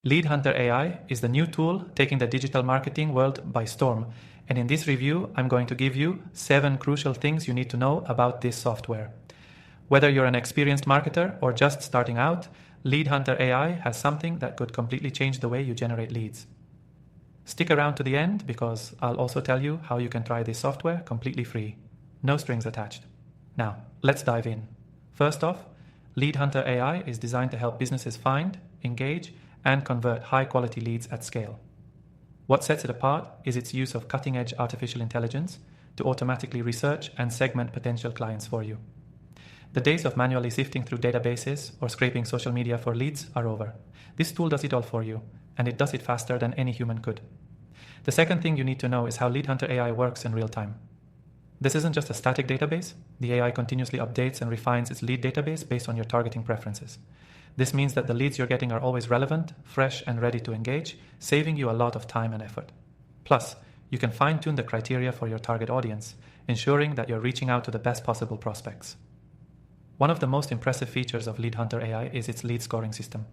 LeadHunter AI is the new tool taking the digital marketing world by storm. And in this review, I'm going to give you 7 crucial things you need to know about this software. Whether you're an experienced marketer or just starting out, LeadHunter AI has something that could completely change the way you generate leads. Stick around to the end because I'll also tell you how you can try this software completely free. No strings attached. Now, let's dive in. First off, LeadHunter AI is designed to help businesses find, engage, and convert high-quality leads at scale. What sets it apart is its use of cutting-edge artificial intelligence to automatically research and segment potential clients for you. The days of manually sifting through databases or scraping social media for leads are over. This tool does it all for you, and it does it faster than any human could. The second thing you need to know is how LeadHunter AI works in real time. This isn't just a static database. The AI continuously updates and refines its lead database based on your targeting preferences. This means that the leads you're getting are always relevant, fresh, and ready to engage, saving you a lot of time and effort. Plus, you can fine-tune the criteria for your target audience, ensuring that you're reaching out to the best possible prospects. One of the most impressive features of LeadHunter AI is its lead scoring system.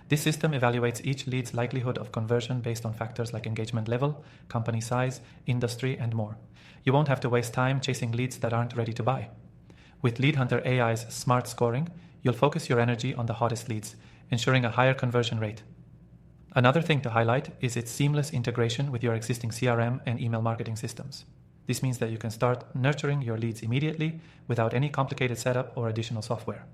This system evaluates each lead's likelihood of conversion based on factors like engagement level, company size, industry, and more. You won't have to waste time chasing leads that aren't ready to buy. With LeadHunter AI's smart scoring, you'll focus your energy on the hottest leads, ensuring a higher conversion rate. Another thing to highlight is its seamless integration with your existing CRM and email marketing systems. This means that you can start nurturing your leads immediately without any complicated setup or additional software.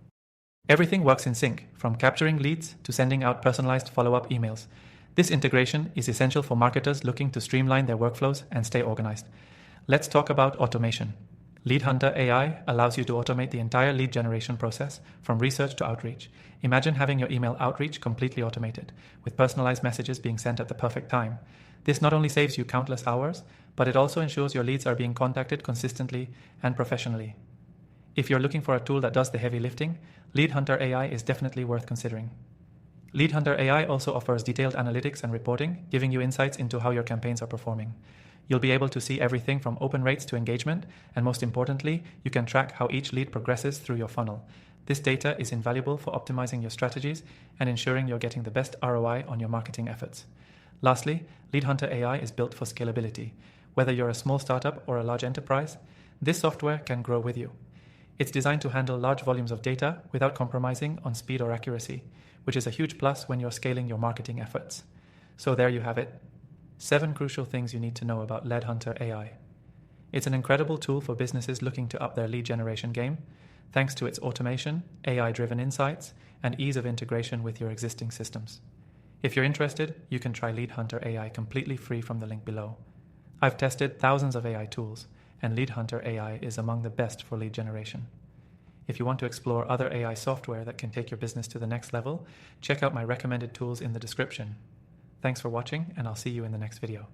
Everything works in sync, from capturing leads to sending out personalized follow-up emails. This integration is essential for marketers looking to streamline their workflows and stay organized. Let's talk about automation. LeadHunter AI allows you to automate the entire lead generation process from research to outreach. Imagine having your email outreach completely automated, with personalized messages being sent at the perfect time. This not only saves you countless hours, but it also ensures your leads are being contacted consistently and professionally. If you're looking for a tool that does the heavy lifting, LeadHunter AI is definitely worth considering. LeadHunter AI also offers detailed analytics and reporting, giving you insights into how your campaigns are performing. You'll be able to see everything from open rates to engagement, and most importantly, you can track how each lead progresses through your funnel. This data is invaluable for optimizing your strategies and ensuring you're getting the best ROI on your marketing efforts. Lastly, LeadHunter AI is built for scalability. Whether you're a small startup or a large enterprise, this software can grow with you. It's designed to handle large volumes of data without compromising on speed or accuracy, which is a huge plus when you're scaling your marketing efforts. So there you have it. 7 crucial things you need to know about LeadHunter AI. It's an incredible tool for businesses looking to up their lead generation game, thanks to its automation, AI-driven insights, and ease of integration with your existing systems. If you're interested, you can try LeadHunter AI completely free from the link below. I've tested thousands of AI tools, and LeadHunter AI is among the best for lead generation. If you want to explore other AI software that can take your business to the next level, check out my recommended tools in the description. Thanks for watching, and I'll see you in the next video.